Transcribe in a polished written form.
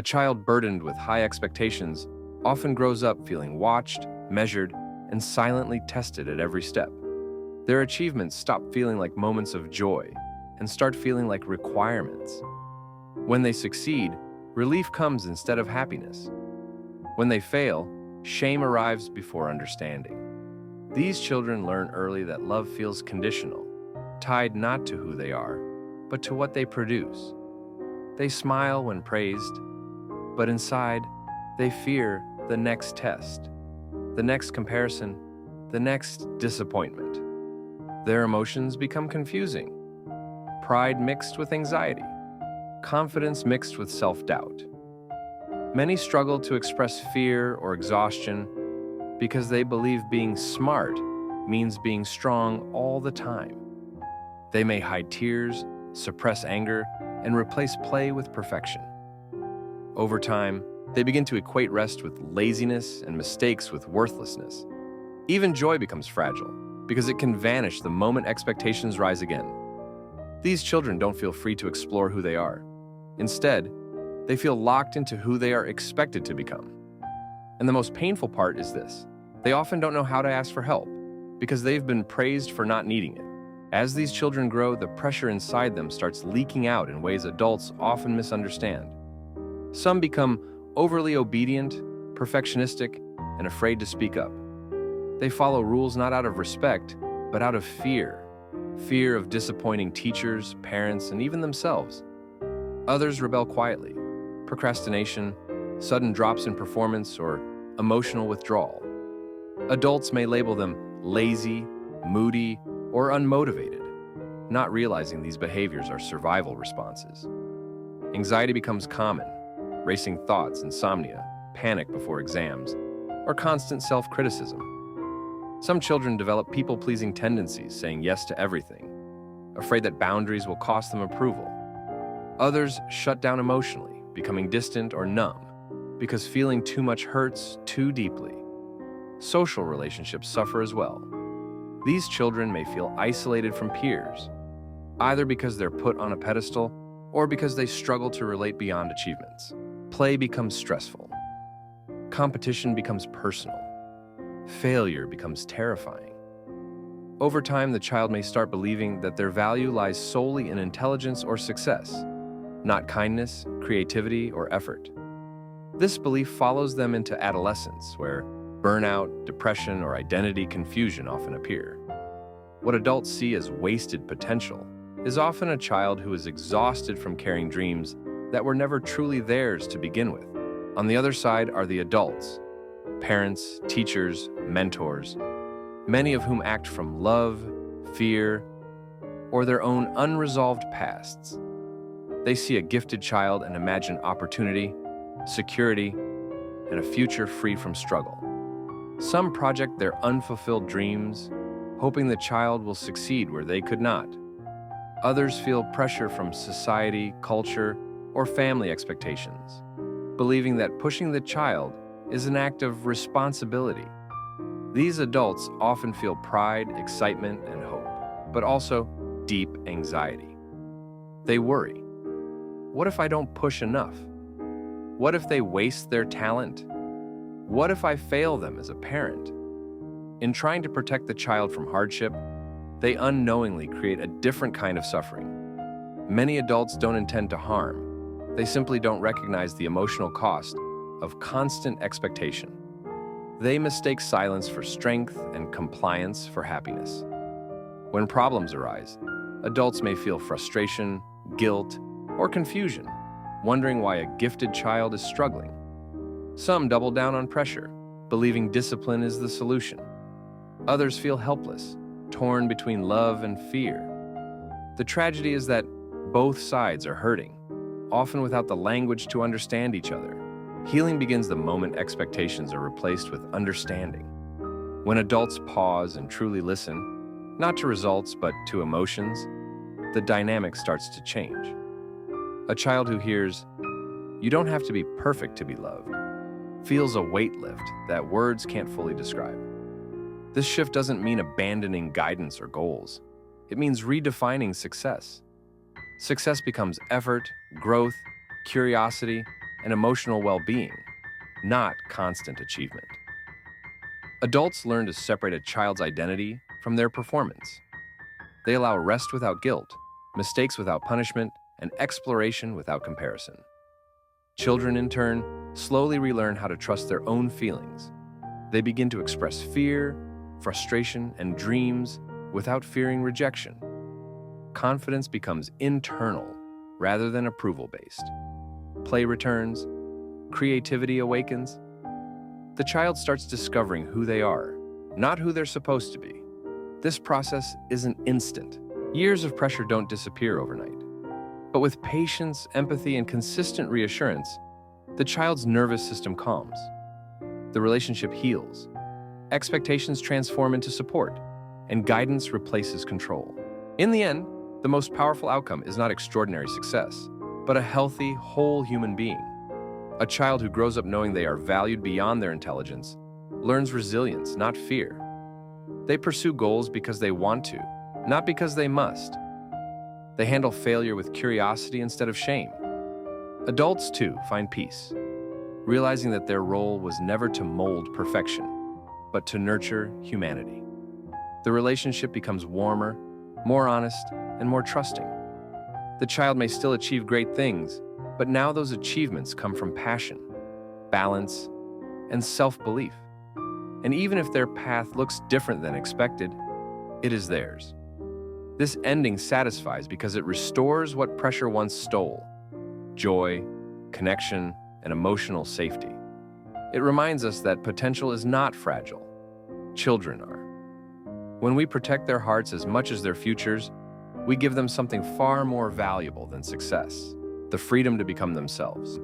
A child burdened with high expectations often grows up feeling watched, measured, and silently tested at every step. Their achievements stop feeling like moments of joy and start feeling like requirements. When they succeed, relief comes instead of happiness. When they fail, shame arrives before understanding. These children learn early that love feels conditional, tied not to who they are, but to what they produce. They smile when praised, but inside, they fear the next test, the next comparison, the next disappointment. Their emotions become confusing. Pride mixed with anxiety, confidence mixed with self-doubt. Many struggle to express fear or exhaustion because they believe being smart means being strong all the time. They may hide tears, suppress anger, and replace play with perfection. Over time, they begin to equate rest with laziness and mistakes with worthlessness. Even joy becomes fragile because it can vanish the moment expectations rise again. These children don't feel free to explore who they are. Instead, they feel locked into who they are expected to become. And the most painful part is this: they often don't know how to ask for help because they've been praised for not needing it. As these children grow, the pressure inside them starts leaking out in ways adults often misunderstand. Some become overly obedient, perfectionistic, and afraid to speak up. They follow rules not out of respect, but out of fear. Fear of disappointing teachers, parents, and even themselves. Others rebel quietly. Procrastination, sudden drops in performance, or emotional withdrawal. Adults may label them lazy, moody, or unmotivated, not realizing these behaviors are survival responses. Anxiety becomes common. Racing thoughts, insomnia, panic before exams, or constant self-criticism. Some children develop people-pleasing tendencies, saying yes to everything, afraid that boundaries will cost them approval. Others shut down emotionally, becoming distant or numb, because feeling too much hurts too deeply. Social relationships suffer as well. These children may feel isolated from peers, either because they're put on a pedestal or because they struggle to relate beyond achievements. Play becomes stressful. Competition becomes personal. Failure becomes terrifying. Over time, the child may start believing that their value lies solely in intelligence or success, not kindness, creativity, or effort. This belief follows them into adolescence, where burnout, depression, or identity confusion often appear. What adults see as wasted potential is often a child who is exhausted from carrying dreams that were never truly theirs to begin with. On the other side are the adults, parents, teachers, mentors, many of whom act from love, fear, or their own unresolved pasts. They see a gifted child and imagine opportunity, security, and a future free from struggle. Some project their unfulfilled dreams, hoping the child will succeed where they could not. Others feel pressure from society, culture, or family expectations, believing that pushing the child is an act of responsibility. These adults often feel pride, excitement, and hope, but also deep anxiety. They worry. What if I don't push enough? What if they waste their talent? What if I fail them as a parent? In trying to protect the child from hardship, they unknowingly create a different kind of suffering. Many adults don't intend to harm. They simply don't recognize the emotional cost of constant expectation. They mistake silence for strength and compliance for happiness. When problems arise, adults may feel frustration, guilt, or confusion, wondering why a gifted child is struggling. Some double down on pressure, believing discipline is the solution. Others feel helpless, torn between love and fear. The tragedy is that both sides are hurting, often without the language to understand each other. Healing begins the moment expectations are replaced with understanding. When adults pause and truly listen, not to results but to emotions, the dynamic starts to change. A child who hears, "You don't have to be perfect to be loved," feels a weight lift that words can't fully describe. This shift doesn't mean abandoning guidance or goals. It means redefining success. Success becomes effort, growth, curiosity, and emotional well-being, not constant achievement. Adults learn to separate a child's identity from their performance. They allow rest without guilt, mistakes without punishment, and exploration without comparison. Children, in turn, slowly relearn how to trust their own feelings. They begin to express fear, frustration, and dreams without fearing rejection. Confidence becomes internal rather than approval-based. Play returns, creativity awakens. The child starts discovering who they are, not who they're supposed to be. This process isn't instant. Years of pressure don't disappear overnight. But with patience, empathy, and consistent reassurance, the child's nervous system calms. The relationship heals. Expectations transform into support, and guidance replaces control. In the end, the most powerful outcome is not extraordinary success, but a healthy, whole human being. A child who grows up knowing they are valued beyond their intelligence learns resilience, not fear. They pursue goals because they want to, not because they must. They handle failure with curiosity instead of shame. Adults, too, find peace, realizing that their role was never to mold perfection, but to nurture humanity. The relationship becomes warmer, more honest, and more trusting. The child may still achieve great things, but now those achievements come from passion, balance, and self-belief. And even if their path looks different than expected, it is theirs. This ending satisfies because it restores what pressure once stole: joy, connection, and emotional safety. It reminds us that potential is not fragile. Children are. When we protect their hearts as much as their futures, we give them something far more valuable than success: the freedom to become themselves.